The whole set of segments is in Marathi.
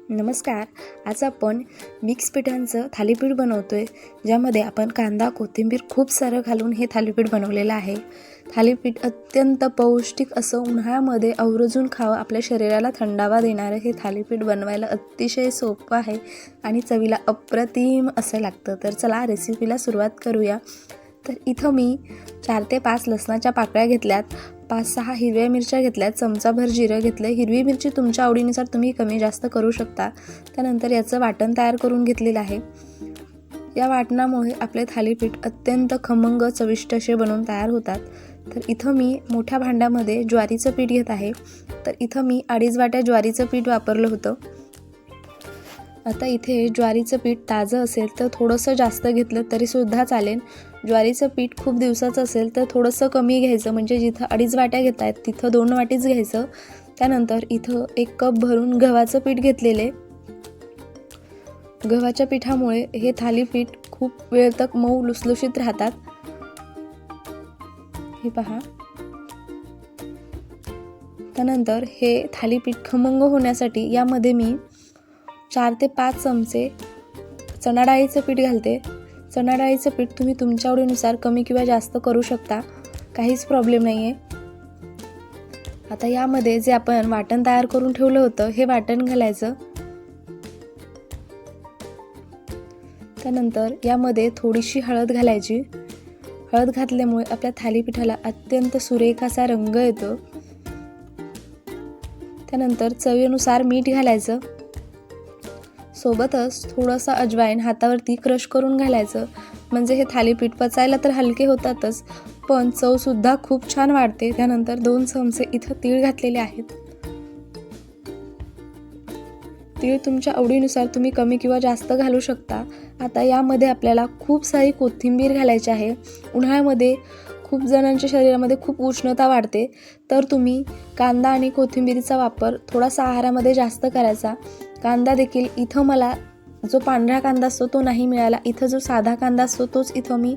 नमस्कार. आज आपण मिक्स पिठांचं थालीपीठ बनवतोय, ज्यामध्ये आपण कांदा, कोथिंबीर खूप सारं घालून हे थालीपीठ बनवलेलं आहे. थालीपीठ अत्यंत पौष्टिक असं उन्हाळ्यामध्ये आवर्जून खावं, आपल्या शरीराला थंडावा देणारं हे थालीपीठ बनवायला अतिशय सोपं आहे आणि चवीला अप्रतिम असं लागतं. तर चला रेसिपीला सुरुवात करूया. तर इथं मी 4 ते 5 लसणाच्या पाकळ्या घेतल्यात, 5-6 हिरव्या मिरच्या घेतल्यात, चमचाभर जिरं घेतलं. हिरवी मिरची तुमच्या आवडीनुसार तुम्ही कमी जास्त करू शकता. त्यानंतर याचं वाटण तयार करून घेतलेलं आहे. या वाटणामुळे आपले थालीपीठ अत्यंत खमंग चविष्ट असे बनवून तयार होतात. तर इथं मी मोठ्या भांड्यामध्ये ज्वारीचं पीठ घेत आहे. तर इथं मी 2.5 वाट्या ज्वारीचं पीठ वापरलं होतं. आता इथे ज्वारीचं पीठ ताजं असेल तर थोडंसं जास्त घेतलं तरीसुद्धा चालेल. ज्वारीचं पीठ खूप दिवसाचं असेल तर थोडंसं कमी घ्यायचं, म्हणजे जिथं 2.5 वाट्या घेत आहेत तिथं 2 वाटीच घ्यायचं. त्यानंतर इथं 1 कप भरून गव्हाचं पीठ घेतलेले. गव्हाच्या पिठामुळे हे थालीपीठ खूप वेळ तक मऊ लुसलुशीत राहतात. हे पहा. त्यानंतर हे थालीपीठ खमंग होण्यासाठी यामध्ये मी 4 ते 5 चमचे चणा डाळीचं पीठ घालते. चणा डाळीचं पीठ तुम्ही तुमच्या आवडीनुसार कमी किंवा जास्त करू शकता, काहीच प्रॉब्लेम नाही आहे. आता यामध्ये जे आपण वाटण तयार करून ठेवलं होतं हे वाटण घालायचं. त्यानंतर यामध्ये थोडीशी हळद घालायची. हळद घातल्यामुळे आपल्या थालीपीठाला अत्यंत सुरेख असा रंग येतो. त्यानंतर चवीनुसार मीठ घालायचं. सोबतच थोडंसं अजवाईन हातावरती क्रश करून घालायचं, म्हणजे हे थालीपीठ पचायला तर हलके होतातच, पण चवसुद्धा खूप छान वाढते. त्यानंतर 2 चमचे इथं तीळ घातलेले आहेत. तीळ तुमच्या आवडीनुसार तुम्ही कमी किंवा जास्त घालू शकता. आता यामध्ये आपल्याला खूप सारी कोथिंबीर घालायची आहे. उन्हाळ्यामध्ये खूप जणांच्या शरीरामध्ये खूप उष्णता वाढते, तर तुम्ही कांदा आणि कोथिंबीरीचा वापर थोडासा आहारामध्ये जास्त करायचा. कांदा देखील इथं मला जो पांढरा कांदा असतो तो नाही मिळाला. इथं जो साधा कांदा असतो तोच इथं मी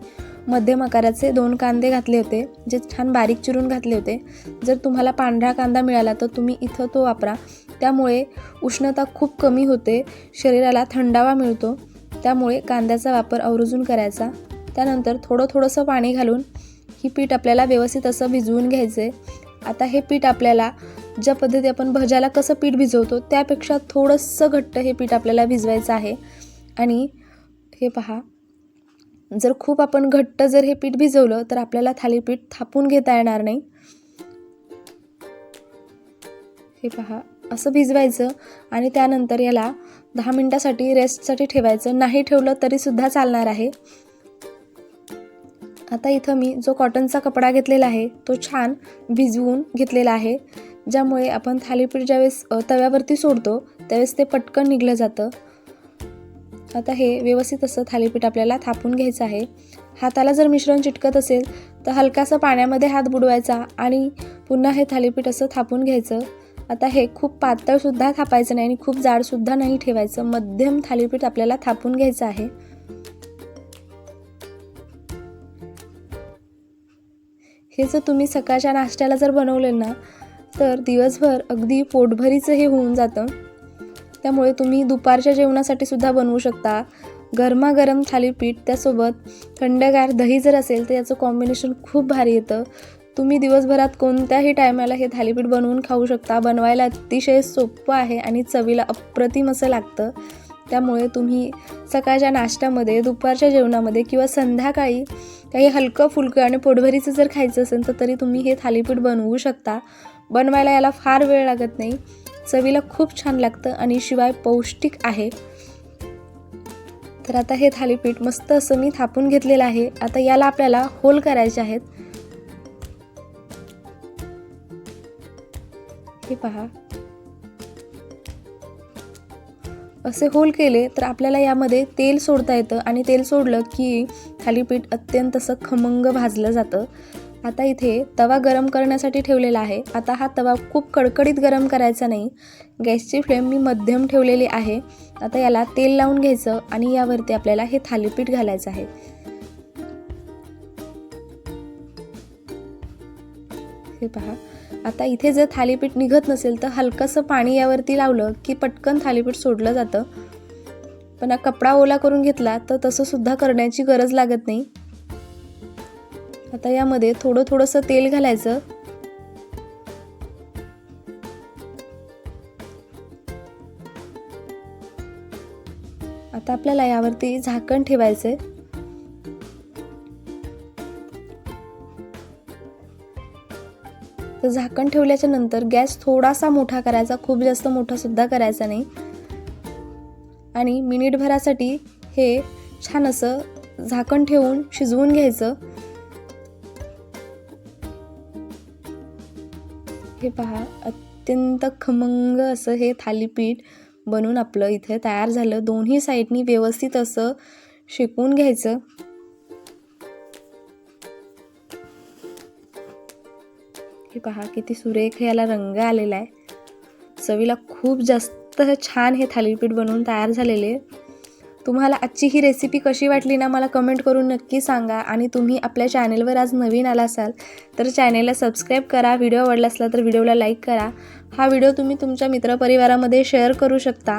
मध्यम आकाराचे 2 कांदे घातले होते, जे छान बारीक चिरून घातले होते. जर तुम्हाला पांढरा कांदा मिळाला तर तुम्ही इथं तो वापरा. त्यामुळे उष्णता खूप कमी होते, शरीराला थंडावा मिळतो. त्यामुळे कांद्याचा वापर आवर्जून करायचा. त्यानंतर थोडंसं पाणी घालून ही पीठ आपल्याला व्यवस्थित असं भिजवून घ्यायचे. आता हे पीठ आपल्याला ज्या पद्धती आपण भज्याला कसं पीठ भिजवतो त्यापेक्षा थोडंसं घट्ट हे पीठ आपल्याला भिजवायचं आहे. आणि हे पहा, जर खूप आपण घट्ट जर हे पीठ भिजवलं तर आपल्याला थालीपीठ थापून घेता येणार नाही. हे पहा, असं भिजवायचं आणि त्यानंतर याला 10 मिनिटासाठी रेस्टसाठी ठेवायचं. नाही ठेवलं तरीसुद्धा चालणार आहे. आता इथं मी जो कॉटनचा कपडा घेतलेला आहे तो छान भिजवून घेतलेला आहे, ज्यामुळे आपण थालीपीठ ज्यावेळेस तव्यावरती सोडतो त्यावेळेस ते पटकन निघलं जातं. आता हे व्यवस्थित असं थालीपीठ आपल्याला थापून घ्यायचं आहे. हाताला जर मिश्रण चिटकत असेल तर हलकासा पाण्यामध्ये हात बुडवायचा आणि पुन्हा हे थालीपीठ असं थापून घ्यायचं. आता हे खूप पातळसुद्धा थापायचं नाही आणि खूप जाडसुद्धा नाही ठेवायचं. मध्यम थालीपीठ आपल्याला थापून घ्यायचं आहे. हे जर तुम्ही सकाळच्या नाश्त्याला जर बनवले ना तर दिवसभर अगदी पोटभरीचं हे होऊन जातं. त्यामुळे तुम्ही दुपारच्या जेवणासाठी सुद्धा बनवू शकता. गरमागरम थालीपीठ त्यासोबत थंडगार दही जर असेल तर याचं कॉम्बिनेशन खूप भारी येतं. तुम्ही दिवसभरात कोणत्याही टायमाला हे थालीपीठ बनवून खाऊ शकता. बनवायला अतिशय सोपं आहे आणि चवीला अप्रतिम असं लागतं. त्यामुळे तुम्ही सकाळच्या नाश्त्यामध्ये, दुपारच्या जेवणामध्ये किंवा संध्याकाळी काही हलकं फुलकं आणि पोटभरीचं जर खायचं असेल तर तरी तुम्ही हे थालीपीठ बनवू शकता. बनवायला याला फार वेळ लागत नाही, चवीला खूप छान लागतं आणि शिवाय पौष्टिक आहे. तर आता हे थालीपीठ मस्त असं मी थापून घेतलेलं आहे. आता याला आपल्याला होल करायचे आहेत. हे पहा, असे होल केले तर आपल्याला यामध्ये तेल सोडता येतं आणि तेल सोडलं की थालीपीठ अत्यंत असं खमंग भाजलं जातं. आता इथे तवा गरम करण्यासाठी ठेवलेला आहे. आता हा तवा खूप कडकडीत गरम करायचा नाही. गॅसची फ्लेम मी मध्यम ठेवलेली आहे. आता याला तेल लावून घ्यायचं आणि यावरती आपल्याला हे थालीपीठ घालायचं आहे. हे पहा, आता इथे जर थालीपीठ निघत नसेल तर हलकंसं पाणी यावरती लावलं की पटकन थालीपीठ सोडलं जातं. पण कपडा ओला करून घेतला तर तसं सुद्धा करण्याची गरज लागत नाही. आता यामध्ये थोडंसं तेल घालायचं. आता आपल्याला यावरती झाकण ठेवायचंय. तर झाकण ठेवल्याच्या नंतर गॅस थोडासा मोठा करायचा, खूप जास्त मोठा सुद्धा करायचा नाही. आणि मिनिटभरासाठी हे छान असं झाकण ठेवून शिजवून घ्यायचं. हे पहा, अत्यंत खमंग असं हे थालीपीठ बनवून आपलं इथे तयार झालं. दोन्ही साईडनी व्यवस्थित असं शेकून घ्यायचं. हे पहा किती सुरेख याला रंग आलेला आहे. चवीला खूप जास्त छान हे थालीपीठ बनवून तयार झालेले. तुम्हाला आजची ही रेसिपी कशी वाटली ना, मला कमेंट करून नक्की सांगा. आणि तुम्ही आपल्या चॅनेलवर आज नवीन आला असाल तर चॅनेलला सबस्क्राईब करा. व्हिडिओ आवडला असला तर व्हिडिओला लाईक करा. हा व्हिडिओ तुम्ही तुमच्या मित्रपरिवारामध्ये शेअर करू शकता.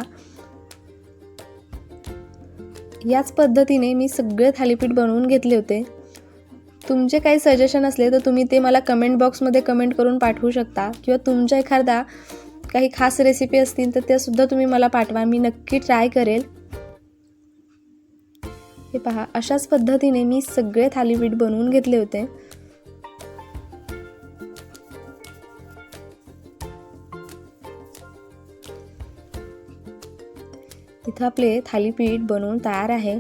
याच पद्धतीने मी सगळे थालीपीठ बनवून घेतले होते. तुमचे काही सजेशन असले तर तुम्ही ते मला कमेंट बॉक्समध्ये कमेंट करून पाठवू शकता. किंवा तुमच्या एखादा काही खास रेसिपी असतील तर त्यासुद्धा तुम्ही मला पाठवा, मी नक्की ट्राय करेल. हे पहा, अशाच पद्धतीने मी सगळे थालीपीठ बनवून घेतले होते. इथं आपले थालीपीठ बनवून तयार आहे.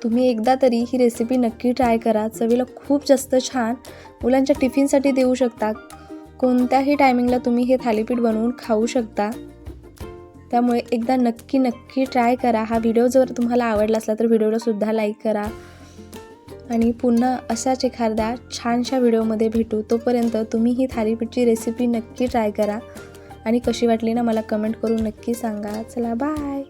तुम्ही एकदा तरी ही रेसिपी नक्की ट्राय करा. चवीला खूप जास्त छान, मुलांच्या टिफिनसाठी देऊ शकता. कोणत्याही टायमिंगला तुम्ही हे थालीपीठ बनवून खाऊ शकता. त्यामुळे एकदा नक्की ट्राय करा. हा व्हिडिओ जर तुम्हाला आवडला असला तर व्हिडिओला सुद्धा लाईक करा. आणि पुन्हा अशाच एखाद्या छानशा व्हिडिओमध्ये भेटू. तोपर्यंत तुम्ही ही थालीपीठची रेसिपी नक्की ट्राय करा. आणि कशी वाटली ना, मला कमेंट करून नक्की सांगा. चला बाय.